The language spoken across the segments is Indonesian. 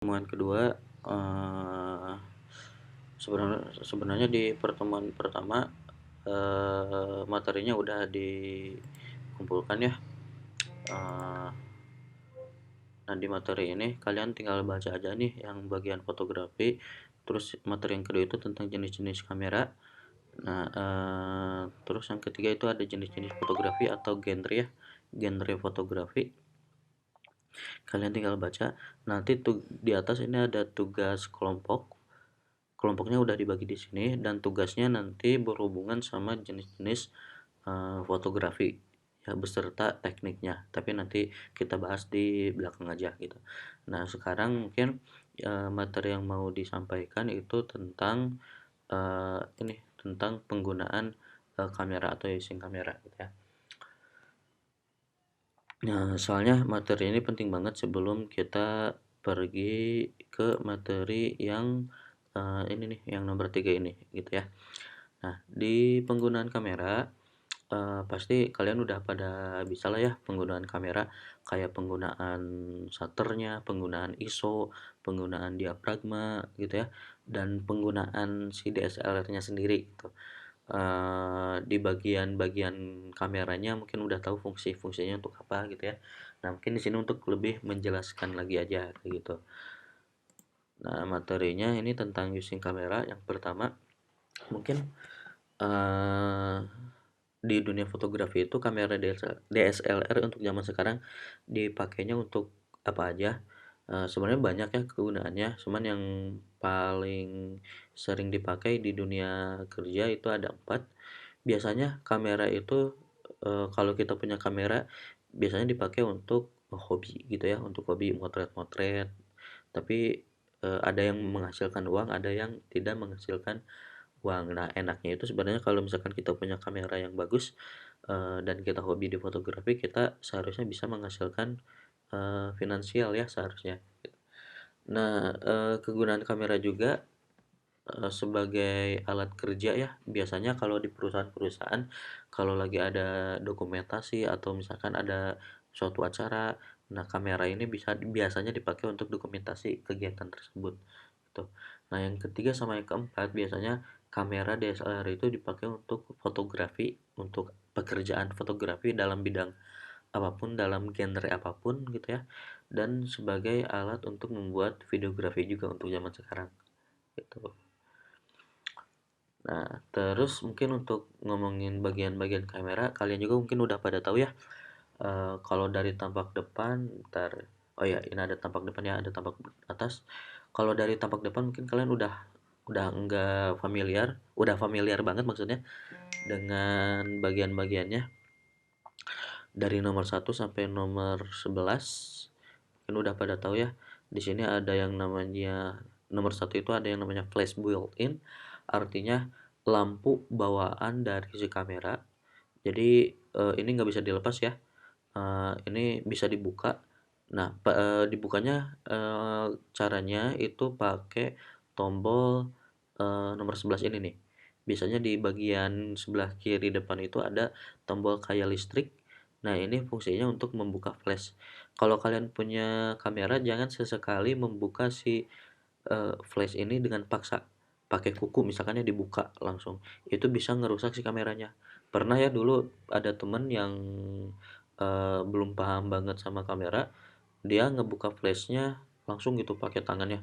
Pertemuan kedua, sebenarnya di pertemuan pertama, materinya udah dikumpulkan ya, eee, nah di materi ini kalian tinggal baca aja nih yang bagian fotografi, terus materi yang kedua itu tentang jenis-jenis kamera. Nah, terus yang ketiga itu ada jenis-jenis fotografi atau genre ya, genre fotografi. Kalian tinggal baca, nanti tuh di atas ini ada tugas kelompok. Kelompoknya udah dibagi di sini dan tugasnya nanti berhubungan sama jenis-jenis fotografi ya beserta tekniknya. Tapi nanti kita bahas di belakang aja gitu. Nah, sekarang mungkin materi yang mau disampaikan itu tentang ini tentang penggunaan kamera atau using kamera gitu ya. Nah, soalnya materi ini penting banget sebelum kita pergi ke materi yang ini nih, yang nomor 3 ini gitu ya. Nah, di penggunaan kamera, pasti kalian udah pada bisa lah ya penggunaan kamera, kayak penggunaan shutternya, penggunaan ISO, penggunaan diafragma gitu ya, dan penggunaan si DSLR-nya sendiri gitu. Di bagian-bagian kameranya mungkin udah tahu fungsi-fungsinya untuk apa gitu ya. Nah, mungkin di sini untuk lebih menjelaskan lagi aja kayak gitu. Nah, materinya ini tentang using kamera. Yang pertama, mungkin eh, di dunia fotografi itu kamera DSLR untuk zaman sekarang dipakainya untuk apa aja. Sebenarnya banyak ya kegunaannya, cuman yang paling sering dipakai di dunia kerja itu ada 4. Biasanya kamera itu kalau kita punya kamera biasanya dipakai untuk hobi gitu ya, untuk hobi motret-motret. Tapi ada yang menghasilkan uang, ada yang tidak menghasilkan uang. Nah, enaknya itu sebenarnya kalau misalkan kita punya kamera yang bagus dan kita hobi di fotografi, kita seharusnya bisa menghasilkan finansial ya seharusnya. Nah, kegunaan kamera juga sebagai alat kerja ya, biasanya kalau di perusahaan-perusahaan, kalau lagi ada dokumentasi atau misalkan ada suatu acara, nah kamera ini biasanya dipakai untuk dokumentasi kegiatan tersebut, gitu. Nah, yang ketiga sama yang keempat, biasanya kamera DSLR itu dipakai untuk fotografi, untuk pekerjaan fotografi dalam bidang apapun, dalam genre apapun gitu ya, dan sebagai alat untuk membuat videografi juga untuk zaman sekarang, gitu. Nah, terus mungkin untuk ngomongin bagian-bagian kamera, kalian juga mungkin udah pada tahu ya, kalau dari tampak depan, ntar, oh ya, ini ada tampak depan ya, ada tampak atas. Kalau dari tampak depan mungkin kalian udah enggak familiar, udah familiar banget maksudnya dengan bagian-bagiannya dari nomor 1 sampai nomor 11. Mungkin udah pada tahu ya. Di sini ada yang namanya nomor 1 itu ada yang namanya flash built-in, artinya lampu bawaan dari si kamera. Jadi ini nggak bisa dilepas ya. Ini bisa dibuka. Nah, dibukanya caranya itu pakai tombol nomor 11 ini nih. Biasanya di bagian sebelah kiri depan itu ada tombol kayak listrik. Nah, ini fungsinya untuk membuka flash. Kalau kalian punya kamera, jangan sesekali membuka si flash ini dengan paksa. Pakai kuku misalkan ya dibuka langsung. Itu bisa ngerusak si kameranya. Pernah ya dulu ada temen yang belum paham banget sama kamera, dia ngebuka flashnya langsung gitu pakai tangannya,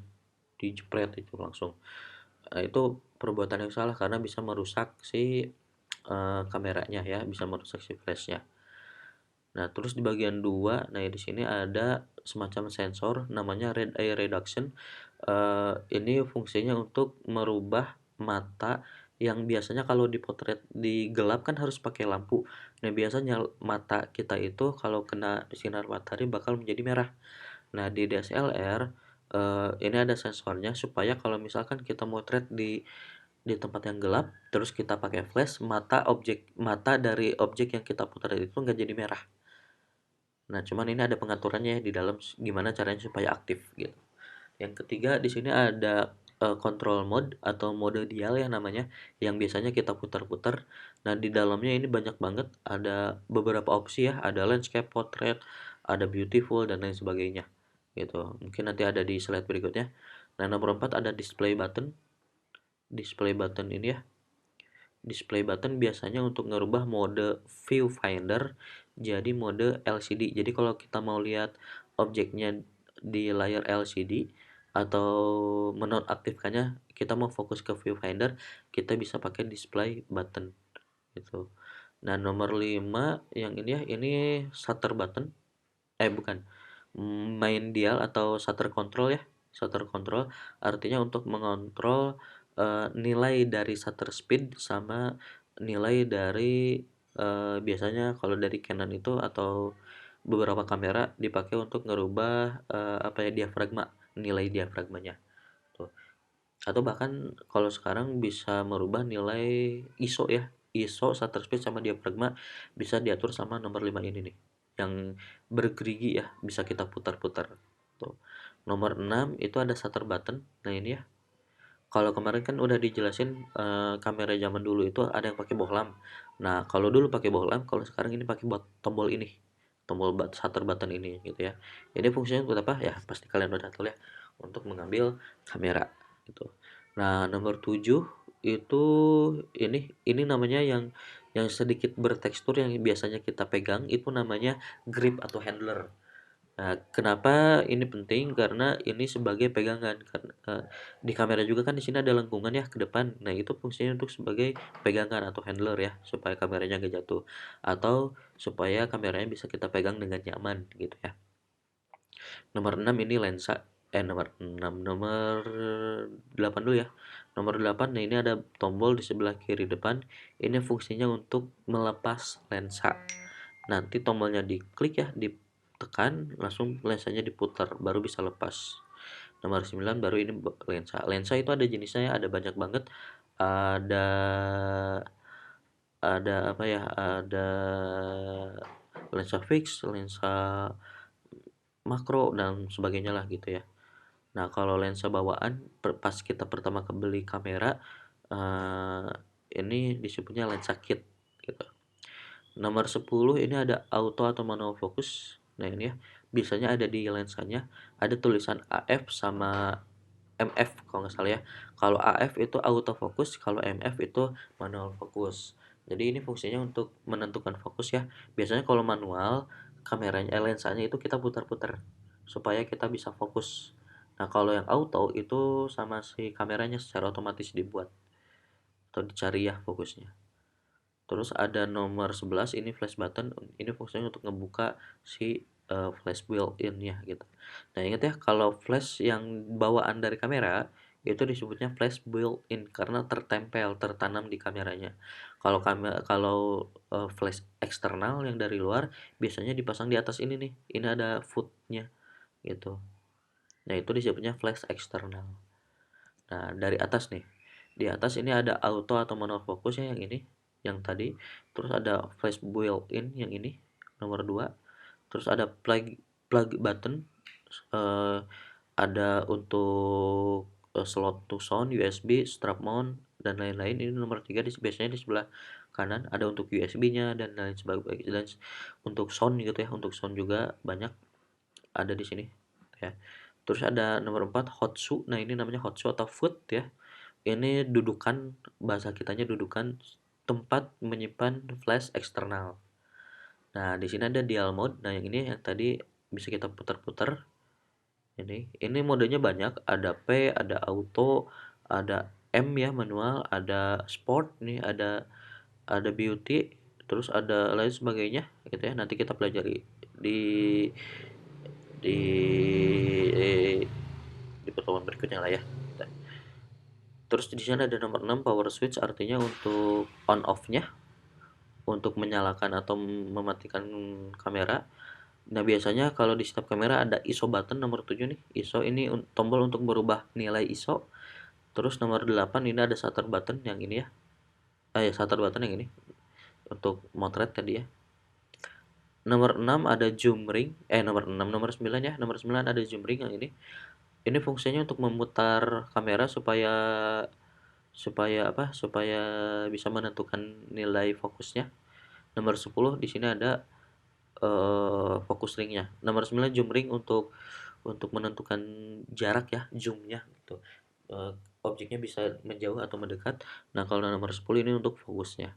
dijepret itu langsung. Itu perbuatan yang salah karena bisa merusak si kameranya ya, bisa merusak si flashnya. Nah, terus di bagian 2, nah di sini ada semacam sensor namanya red eye reduction. Ini fungsinya untuk merubah mata yang biasanya kalau dipotret di gelap kan harus pakai lampu. Nah, biasanya mata kita itu kalau kena sinar matahari bakal menjadi merah. Nah, di DSLR ini ada sensornya supaya kalau misalkan kita motret di tempat yang gelap, terus kita pakai flash, mata dari objek yang kita potret itu nggak jadi merah. Nah, cuman ini ada pengaturannya di dalam gimana caranya supaya aktif gitu. Yang ketiga di sini ada control mode atau mode dial ya namanya, yang biasanya kita putar-putar. Nah, di dalamnya ini banyak banget, ada beberapa opsi ya, ada landscape, portrait, ada beautiful dan lain sebagainya. gitu. Mungkin nanti ada di slide berikutnya. Nah, nomor 4 ada display button. Display button ini ya, display button biasanya untuk ngerubah mode viewfinder jadi mode LCD. Jadi kalau kita mau lihat objeknya di layar LCD atau menonaktifkannya, kita mau fokus ke viewfinder, kita bisa pakai display button gitu. Nah, nomor 5 yang ini ya, ini shutter button. Bukan. Main dial atau shutter control ya. Shutter control artinya untuk mengontrol nilai dari shutter speed sama nilai dari biasanya kalau dari Canon itu atau beberapa kamera dipakai untuk ngerubah apa ya, diafragma, nilai diafragmanya tuh. Atau bahkan kalau sekarang bisa merubah nilai ISO ya. ISO, shutter speed sama diafragma bisa diatur sama nomor 5 ini nih. Yang bergerigi ya, bisa kita putar-putar. Tuh. Nomor 6 itu ada shutter button. Nah, ini ya. Kalau kemarin kan udah dijelasin kamera zaman dulu itu ada yang pakai bohlam. Nah, kalau dulu pakai bohlam, kalau sekarang ini pakai tombol ini. Tombol shutter button ini gitu ya. Ini fungsinya untuk apa? Ya, pasti kalian udah tahu ya. Untuk mengambil kamera gitu. Nah, nomor 7 itu ini namanya yang sedikit bertekstur yang biasanya kita pegang itu namanya grip atau handler. Nah, kenapa ini penting? Karena ini sebagai pegangan. Karena di kamera juga kan di sini ada lengkungan ya ke depan. Nah, itu fungsinya untuk sebagai pegangan atau handler ya, supaya kameranya nggak jatuh atau supaya kameranya bisa kita pegang dengan nyaman gitu ya. Nomor 6 ini lensa. Nomor 6, nomor 8 dulu ya. Nomor 8, nah ini ada tombol di sebelah kiri depan. Ini fungsinya untuk melepas lensa. Nanti tombolnya diklik ya, ditekan, langsung lensanya diputar, baru bisa lepas. Nomor 9 baru ini lensa. Lensa itu ada jenisnya ya, ada banyak banget. Ada apa ya? Ada lensa fix, lensa makro dan sebagainya lah gitu ya. Nah, kalau lensa bawaan pas kita pertama beli kamera eh, ini disebutnya lensa kit gitu. Nomor 10 ini ada auto atau manual focus. Nah, ini ya, biasanya ada di lensanya ada tulisan AF sama MF kalau nggak salah ya. Kalau AF itu auto fokus, kalau MF itu manual fokus. Jadi ini fungsinya untuk menentukan fokus ya. Biasanya kalau manual kameranya lensanya itu kita putar-putar supaya kita bisa fokus. Nah, kalau yang auto itu sama si kameranya secara otomatis dibuat atau dicari ya fokusnya. Terus ada nomor 11 ini flash button, ini fungsinya untuk ngebuka si flash built-in ya gitu. Nah, ingat ya kalau flash yang bawaan dari kamera itu disebutnya flash built-in karena tertempel, tertanam di kameranya. Kalau flash eksternal yang dari luar biasanya dipasang di atas ini nih. Ini ada footnya gitu. Nah, itu disebutnya flash eksternal. Nah, dari atas nih. Di atas ini ada auto atau manual fokusnya yang ini, yang tadi. Terus ada flash built-in yang ini, nomor 2. Terus ada plug plug button, eh, ada untuk slot to sound, USB, strap mount dan lain-lain. Ini nomor 3 biasanya di sebelah kanan ada untuk USB-nya dan lain sebagainya dan untuk sound gitu ya. Untuk sound juga banyak ada di sini ya. Terus ada nomor 4 hot shoe. Nah, ini namanya hot shoe atau foot ya. Ini dudukan, bahasa kitanya dudukan tempat menyimpan flash eksternal. Nah, di sini ada dial mode. Nah, yang ini yang tadi bisa kita putar-putar. Ini modenya banyak. Ada P, ada auto, ada M ya manual, ada sport nih, ada beauty, terus ada lain sebagainya gitu ya. Nanti kita pelajari di di di pertemuan berikutnya lah ya. Terus di sini ada nomor 6 power switch artinya untuk on off-nya, untuk menyalakan atau mematikan kamera. Nah, biasanya kalau di setiap kamera ada ISO button nomor 7 nih. ISO ini tombol untuk berubah nilai ISO. Terus nomor 8 ini ada shutter button yang ini ya. Ya shutter button yang ini untuk motret tadi ya. Nomor 6 ada zoom ring. Nomor 6, nomor 9 ya. Nomor 9 ada zoom ring yang ini. Ini fungsinya untuk memutar kamera supaya supaya apa? Supaya bisa menentukan nilai fokusnya. Nomor 10 di sini ada fokus ringnya. Nomor 9 zoom ring untuk menentukan jarak ya, zoom-nya gitu. Eh, Objeknya bisa menjauh atau mendekat. Nah, kalau nomor 10 ini untuk fokusnya.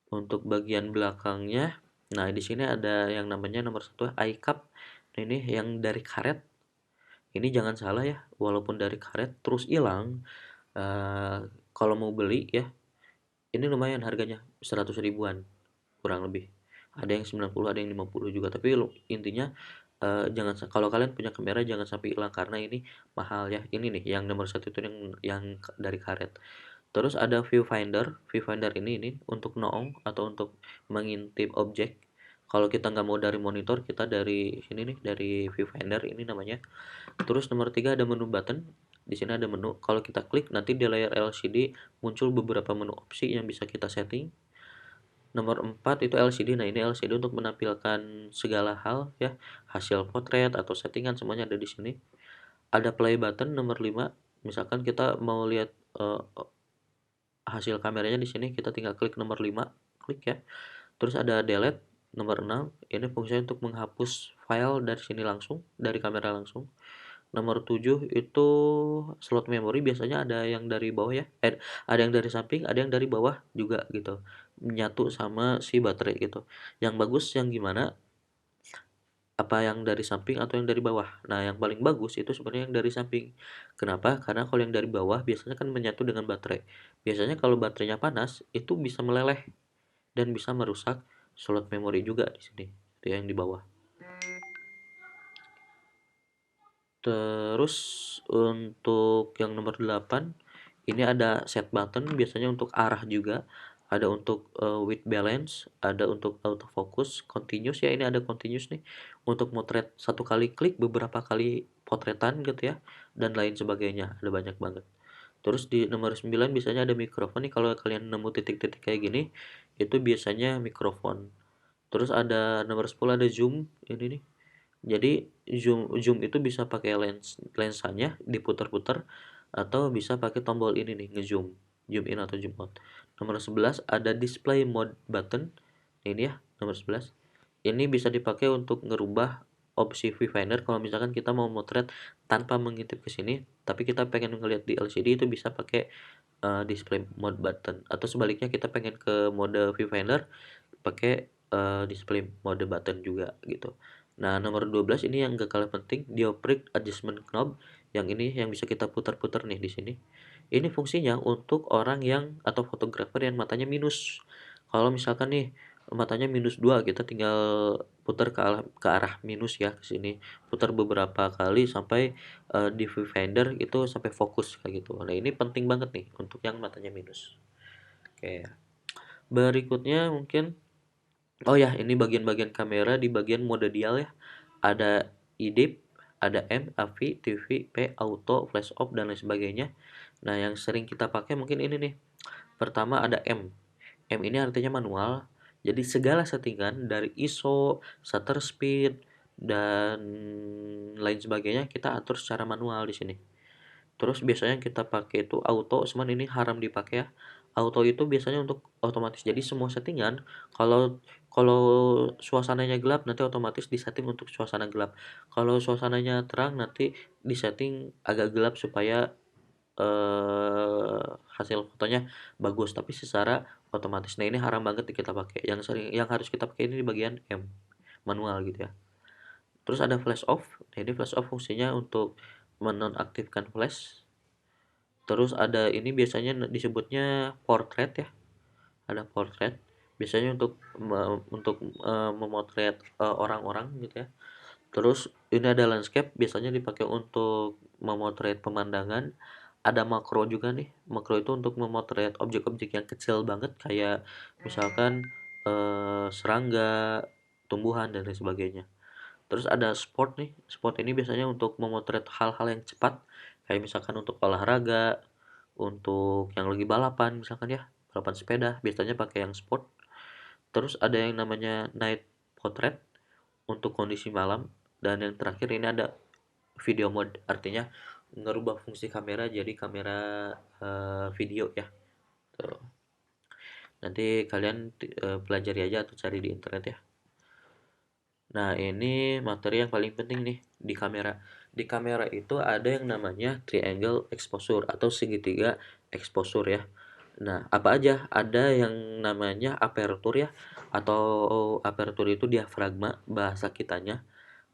Untuk bagian belakangnya, nah di sini ada yang namanya nomor satu eye cup. Nah, ini yang dari karet. Ini jangan salah ya, walaupun dari karet terus hilang. eh, Kalau mau beli ya, ini lumayan harganya 100 ribuan kurang lebih. Ada yang 90, ada yang 50 juga. Tapi intinya jangan kalau kalian punya kamera jangan sampai hilang karena ini mahal ya. Ini nih yang nomor satu itu yang dari karet. Terus ada viewfinder. Viewfinder ini untuk noong atau untuk mengintip objek. Kalau kita nggak mau dari monitor, kita dari sini nih, dari viewfinder ini namanya. Terus nomor 3 ada menu button. Di sini ada menu. Kalau kita klik nanti di layar LCD muncul beberapa menu opsi yang bisa kita setting. Nomor 4 itu LCD. Nah, ini LCD untuk menampilkan segala hal ya, hasil potret atau settingan semuanya ada di sini. Ada play button nomor 5. Misalkan kita mau lihat hasil kameranya di sini, kita tinggal klik nomor 5, klik ya. Terus ada delete nomor 6. Ini fungsinya untuk menghapus file dari sini langsung, dari kamera langsung. Nomor 7 itu slot memori, biasanya ada yang dari bawah ya. Ada yang dari samping, ada yang dari bawah juga gitu. Menyatu sama si baterai gitu. Yang bagus yang gimana? Apa yang dari samping atau yang dari bawah? Nah, yang paling bagus itu sebenarnya yang dari samping. Kenapa? Karena kalau yang dari bawah biasanya kan menyatu dengan baterai. Biasanya kalau baterainya panas, itu bisa meleleh dan bisa merusak slot memori juga di sini. Itu yang di bawah. Terus untuk yang nomor 8 ini ada set button, biasanya untuk arah juga, ada untuk white balance, ada untuk autofocus, continuous ya, ini ada continuous nih untuk motret satu kali klik beberapa kali potretan gitu ya, dan lain sebagainya, ada banyak banget. Terus di nomor 9 biasanya ada mikrofon nih, kalau kalian nemu titik-titik kayak gini itu biasanya mikrofon. Terus ada nomor 10 ada zoom ini nih. Jadi zoom zoom itu bisa pakai lensanya diputar-putar atau bisa pakai tombol ini nih, ngezoom, zoom in atau zoom out. Nomor 11 ada display mode button. Ini ya, nomor 11. Ini bisa dipakai untuk ngerubah opsi viewfinder kalau misalkan kita mau motret tanpa mengintip ke sini, tapi kita pengen ngelihat di LCD itu bisa pakai display mode button, atau sebaliknya kita pengen ke mode viewfinder pakai display mode button juga gitu. Nah, nomor 12 ini yang gak kalah penting, dioptric adjustment knob. Yang ini yang bisa kita putar-putar nih di sini. Ini fungsinya untuk orang yang atau fotografer yang matanya minus. Kalau misalkan nih matanya minus 2, kita tinggal putar ke arah minus ya, ke sini. Putar beberapa kali sampai di viewfinder itu sampai fokus kayak gitu. Nah, ini penting banget nih untuk yang matanya minus. Oke. Berikutnya mungkin, oh ya, ini bagian-bagian kamera di bagian mode dial ya. Ada IDIP, ada M, AV, TV, P, auto, flash off dan lain sebagainya. Nah, yang sering kita pakai mungkin ini nih. Pertama ada M. M ini artinya manual. Jadi segala settingan dari ISO, shutter speed dan lain sebagainya kita atur secara manual di sini. Terus biasanya yang kita pakai itu auto, cuman ini haram dipakai ya. Auto itu biasanya untuk otomatis. Jadi semua settingan, kalau kalau suasananya gelap nanti otomatis disetting untuk suasana gelap. Kalau suasananya terang nanti disetting agak gelap supaya hasil fotonya bagus tapi secara otomatis. Nah, ini haram banget kita pakai. Yang harus kita pakai ini di bagian M, manual gitu ya. Terus ada flash off. Nah, ini flash off fungsinya untuk menonaktifkan flash. Terus ada ini biasanya disebutnya portrait ya, ada portrait. Biasanya untuk memotret orang-orang gitu ya. Terus ini ada landscape, biasanya dipakai untuk memotret pemandangan. Ada makro juga nih. Makro itu untuk memotret objek-objek yang kecil banget kayak misalkan serangga, tumbuhan dan lain sebagainya. Terus ada sport nih. Sport ini biasanya untuk memotret hal-hal yang cepat, kayak misalkan untuk olahraga, untuk yang lagi balapan misalkan ya, balapan sepeda, biasanya pakai yang sport. Terus ada yang namanya night portrait untuk kondisi malam, dan yang terakhir ini ada video mode, artinya ngerubah fungsi kamera jadi kamera video ya. Tuh. Nanti kalian pelajari aja atau cari di internet ya. Nah, ini materi yang paling penting nih di kamera. Di kamera itu ada yang namanya triangle exposure atau segitiga exposure ya. Nah, apa aja? Ada yang namanya aperture ya, atau aperture itu diafragma bahasa kitanya.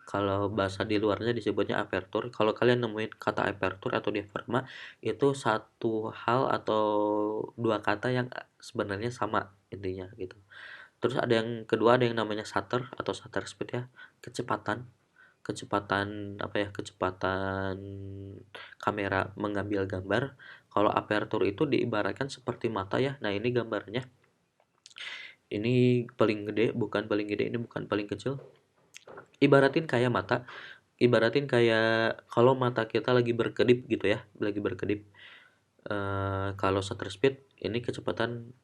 Kalau bahasa di luarnya disebutnya aperture. Kalau kalian nemuin kata aperture atau diafragma, itu satu hal atau dua kata yang sebenarnya sama intinya gitu. Terus ada yang kedua, ada yang namanya shutter atau shutter speed ya, kecepatan. Kecepatan apa ya? Kecepatan kamera mengambil gambar. Kalau aperture itu diibaratkan seperti mata ya. Nah, ini gambarnya. Ini paling gede, bukan paling gede, ini bukan paling kecil. Ibaratin kayak mata, ibaratin kayak kalau mata kita lagi berkedip gitu ya, lagi berkedip. Kalau shutter speed ini kecepatan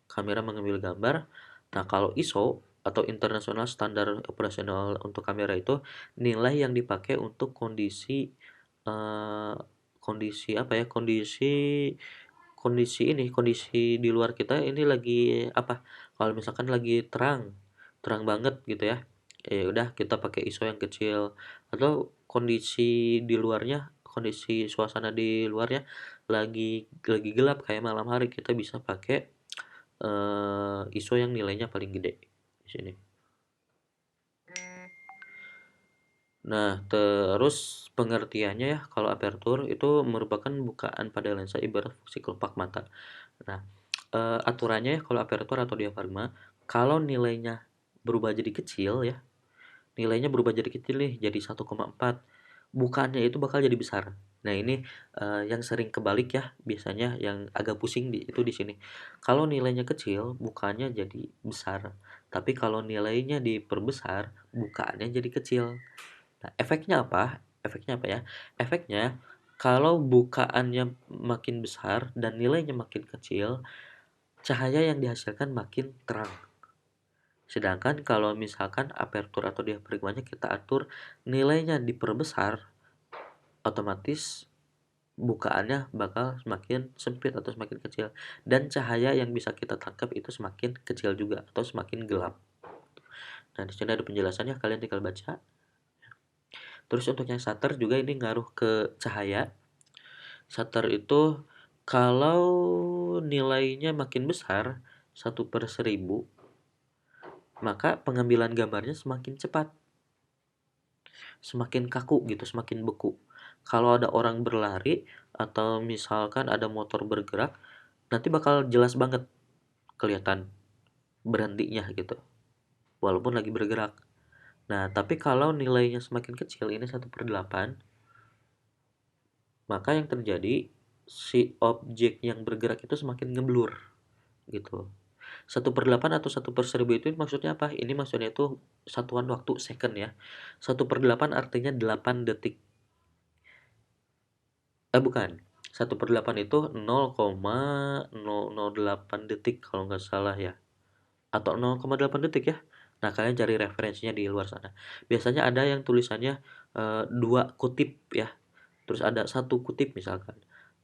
kamera mengambil gambar. Nah, kalau ISO atau International Standard Operational untuk kamera itu nilai yang dipakai untuk kondisi eh, kondisi apa ya? Kondisi di luar kita ini lagi apa? Kalau misalkan lagi terang, terang banget gitu ya. Udah kita pakai ISO yang kecil, atau kondisi di luarnya, kondisi suasana di luarnya lagi gelap kayak malam hari, kita bisa pakai ISO yang nilainya paling gede di sini. Nah, terus pengertiannya ya, kalau aperture itu merupakan bukaan pada lensa ibarat fungsi kelopak mata. Nah, aturannya ya kalau aperture atau diafragma, kalau nilainya berubah jadi kecil ya, nilainya berubah jadi kecil nih, jadi 1,4, bukannya itu bakal jadi besar. Nah, ini yang sering kebalik ya, biasanya yang agak pusing itu di sini. Kalau nilainya kecil, bukannya jadi besar. Tapi kalau nilainya diperbesar, bukannya jadi kecil. Nah, efeknya apa ya? Efeknya kalau bukaannya makin besar dan nilainya makin kecil, cahaya yang dihasilkan makin terang. Sedangkan kalau misalkan aperture atau diafragmanya kita atur nilainya diperbesar, otomatis bukaannya bakal semakin sempit atau semakin kecil, dan cahaya yang bisa kita tangkap itu semakin kecil juga atau semakin gelap. Nah, di sini ada penjelasannya, kalian tinggal baca. Terus untuk yang shutter juga ini ngaruh ke cahaya. Shutter itu kalau nilainya makin besar, 1/1000, maka pengambilan gambarnya semakin cepat, semakin kaku gitu, semakin beku. Kalau ada orang berlari atau misalkan ada motor bergerak, nanti bakal jelas banget kelihatan berhentinya gitu, walaupun lagi bergerak. Nah, tapi kalau nilainya semakin kecil, ini 1/8, maka yang terjadi si objek yang bergerak itu semakin ngeblur gitu. 1/8 atau 1/1000 itu maksudnya apa? Ini maksudnya itu satuan waktu second ya. 1/8 artinya 8 detik. Bukan. 1/8 itu 0,008 detik kalau nggak salah ya. Atau 0,8 detik ya. Nah, kalian cari referensinya di luar sana. Biasanya ada yang tulisannya 2 kutip ya. Terus ada 1 kutip misalkan.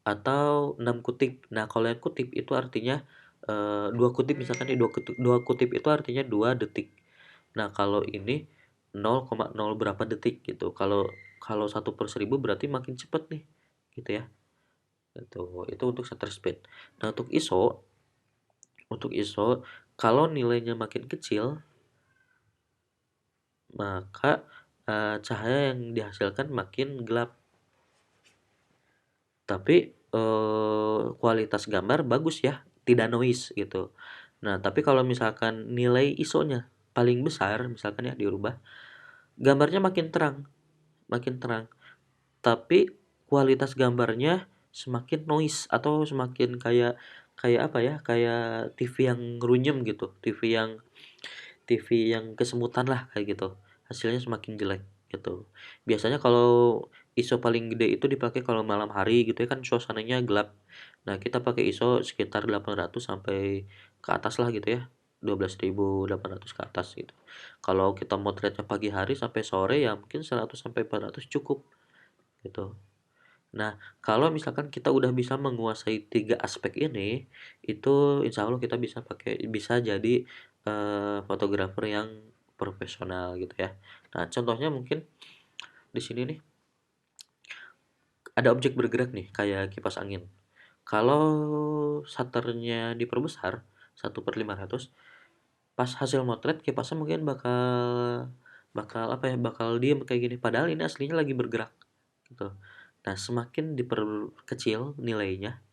Atau 6 kutip. Nah, kalau yang kutip itu artinya 2 kutip misalkan nih, 2 kutip itu artinya 2 detik. Nah, kalau ini 0,0 berapa detik gitu. Kalau kalau 1/1000 berarti makin cepet nih gitu ya. Itu untuk shutter speed. Nah, untuk ISO kalau nilainya makin kecil, maka cahaya yang dihasilkan makin gelap. Tapi kualitas gambar bagus ya, tidak noise gitu. Nah, tapi kalau misalkan nilai ISO-nya paling besar, misalkan ya dirubah, gambarnya makin terang. Tapi kualitas gambarnya semakin noise atau semakin kayak kayak apa ya? Kayak TV yang runyem gitu, TV yang kesemutan lah kayak gitu. Hasilnya semakin jelek gitu. Biasanya kalau ISO paling gede itu dipakai kalau malam hari gitu ya, kan suasananya gelap. Nah, kita pakai ISO sekitar 800 sampai ke atas lah gitu ya. 12.800 ke atas gitu. Kalau kita motretnya pagi hari sampai sore ya mungkin 100 sampai 400 cukup gitu. Nah, kalau misalkan kita udah bisa menguasai 3 aspek ini, itu insya Allah kita bisa jadi fotografer yang profesional gitu ya. Nah, contohnya mungkin di sini nih ada objek bergerak nih kayak kipas angin. Kalau shutternya diperbesar 1/500, pas hasil motret kipasnya mungkin bakal bakal apa ya, bakal diem kayak gini, padahal ini aslinya lagi bergerak gitu. Nah, semakin diperkecil nilainya,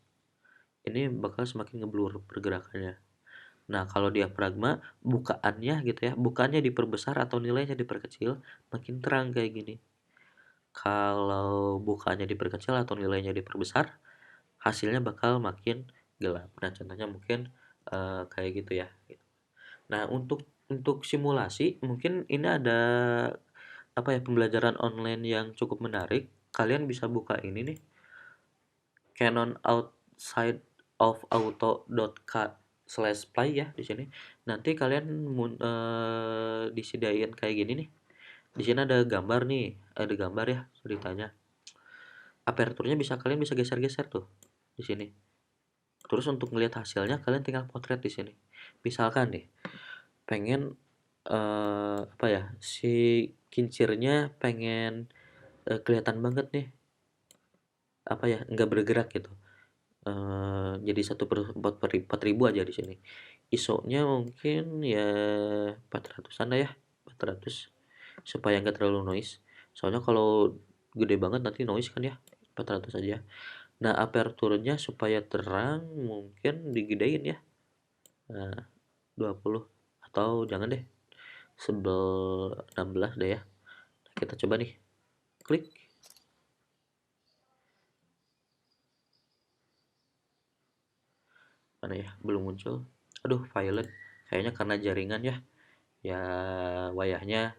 ini bakal semakin ngeblur pergerakannya. Nah, kalau diafragma bukaannya gitu ya, bukaannya diperbesar atau nilainya diperkecil, makin terang kayak gini. Kalau bukaannya diperkecil atau nilainya diperbesar, hasilnya bakal makin gelap. Nah, contohnya mungkin kayak gitu ya. Nah, untuk simulasi mungkin ini ada apa ya, pembelajaran online yang cukup menarik. Kalian bisa buka ini nih, Canon outside of auto.k/play ya di sini. Nanti kalian disediain kayak gini nih. Di sini ada gambar nih, ada gambar ya ceritanya. Aperturnya kalian bisa geser-geser tuh di sini. Terus untuk melihat hasilnya kalian tinggal potret di sini. Misalkan nih, pengen apa ya, si kincirnya pengen kelihatan banget nih, apa ya, nggak bergerak gitu. Jadi 1/4.000 aja di sini. ISO-nya mungkin ya 400-an lah ya, 400 supaya nggak terlalu noise. Soalnya kalau gede banget nanti noise kan ya, 400 aja. Nah, aperturnya supaya terang mungkin digedein ya. Nah, 20 atau jangan deh, 16 deh ya. Nah, kita coba nih, klik. Mana ya? Belum muncul. Aduh, violet. Kayaknya karena jaringan ya. Ya, wayahnya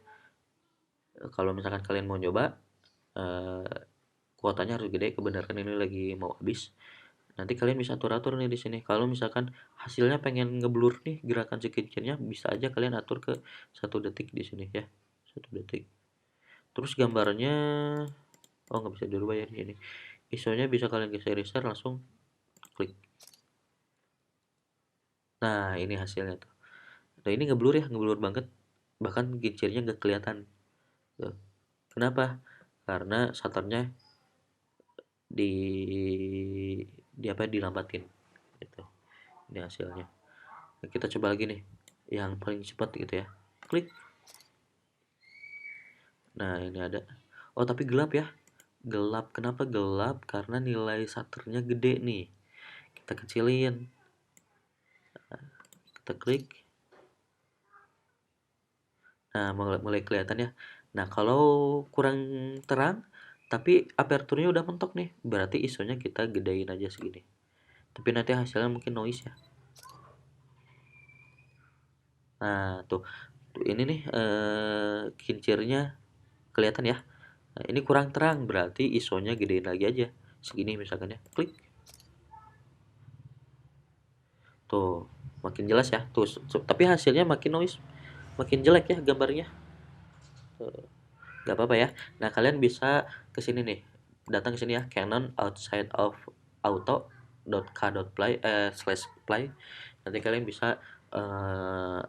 kalau misalkan kalian mau coba eh, kuotanya harus gede, kebenaran ini lagi mau habis. Nanti kalian bisa atur-atur nih di sini. Kalau misalkan hasilnya pengen ngeblur nih gerakan si kincirnya, bisa aja kalian atur ke 1 detik di sini ya. 1 detik. Terus gambarnya, oh nggak bisa dirubah ya di sini. ISO-nya bisa kalian geser-geser langsung klik. Nah, ini hasilnya tuh. Nah, ini ngeblur ya, ngeblur banget. Bahkan kincirnya nggak kelihatan. Tuh. Kenapa? Karena shutternya di dilambatin gitu. Ini hasilnya. Nah, kita coba lagi nih yang paling cepat gitu ya, klik. Nah, ini ada, oh tapi gelap ya, gelap. Kenapa gelap? Karena nilai shutternya gede nih, kita kecilin, kita klik. Nah, mulai kelihatan ya. Nah, kalau kurang terang tapi aperturnya udah mentok nih, berarti ISO-nya kita gedein aja segini, tapi nanti hasilnya mungkin noise ya. Nah, tuh ini nih kincirnya kelihatan ya. Nah, ini kurang terang, berarti ISO-nya gedein lagi aja segini misalkan ya, klik. Tuh, makin jelas ya. Tuh, tapi hasilnya makin noise, makin jelek ya gambarnya. Tuh, nggak apa-apa ya. Nah, kalian bisa ke sini nih. Datang ke sini ya, Canon outside of auto.k/play. Nanti kalian bisa eh,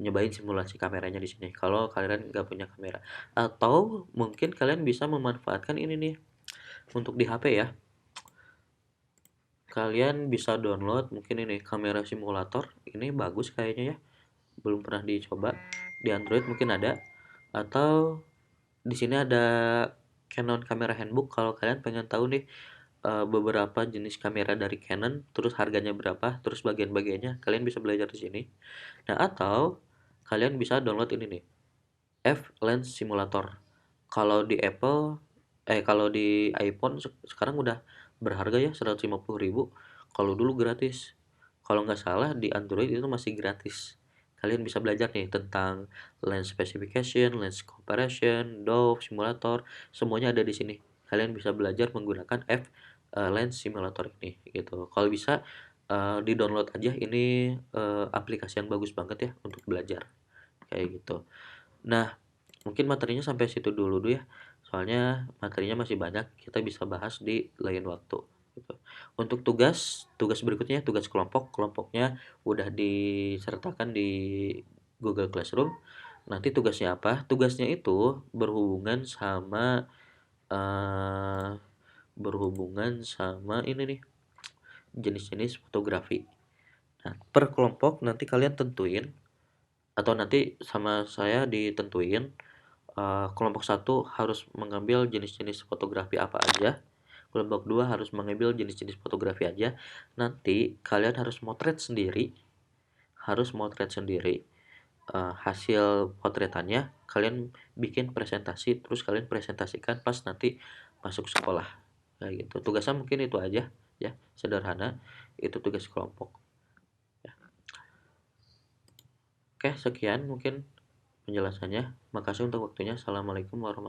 nyobain simulasi kameranya di sini. Kalau kalian nggak punya kamera, atau mungkin kalian bisa memanfaatkan ini nih untuk di HP ya. Kalian bisa download mungkin ini kamera simulator. Ini bagus kayaknya ya. Belum pernah dicoba. Di Android mungkin ada, atau di sini ada Canon Camera Handbook. Kalau kalian pengen tahu nih beberapa jenis kamera dari Canon, terus harganya berapa, terus bagian-bagiannya, kalian bisa belajar di sini. Nah, atau kalian bisa download ini nih, F-Lens Simulator. Kalau di kalau di iPhone sekarang udah berharga ya 150.000. Kalau dulu gratis. Kalau nggak salah di Android itu masih gratis. Kalian bisa belajar nih tentang lens specification, lens comparison, dove, simulator, semuanya ada di sini. Kalian bisa belajar menggunakan lens simulator ini gitu. Kalau bisa di-download aja, ini aplikasi yang bagus banget ya untuk belajar kayak gitu. Nah, mungkin materinya sampai situ dulu ya. Soalnya materinya masih banyak, kita bisa bahas di lain waktu gitu. Untuk tugas berikutnya, tugas kelompoknya udah disertakan di Google Classroom. Nanti tugasnya apa? Tugasnya itu eee, berhubungan sama ini nih, jenis-jenis fotografi. Nah, per kelompok nanti kalian tentuin atau nanti sama saya ditentuin, kelompok satu harus mengambil jenis-jenis fotografi apa aja, kelompok 2 harus mengambil jenis-jenis fotografi aja. Nanti kalian harus motret sendiri, hasil potretannya kalian bikin presentasi, terus kalian presentasikan pas nanti masuk sekolah, kayak gitu. Tugasnya mungkin itu aja ya, sederhana, itu tugas kelompok. Oke, sekian mungkin penjelasannya. Makasih untuk waktunya. Assalamualaikum warahmatullahi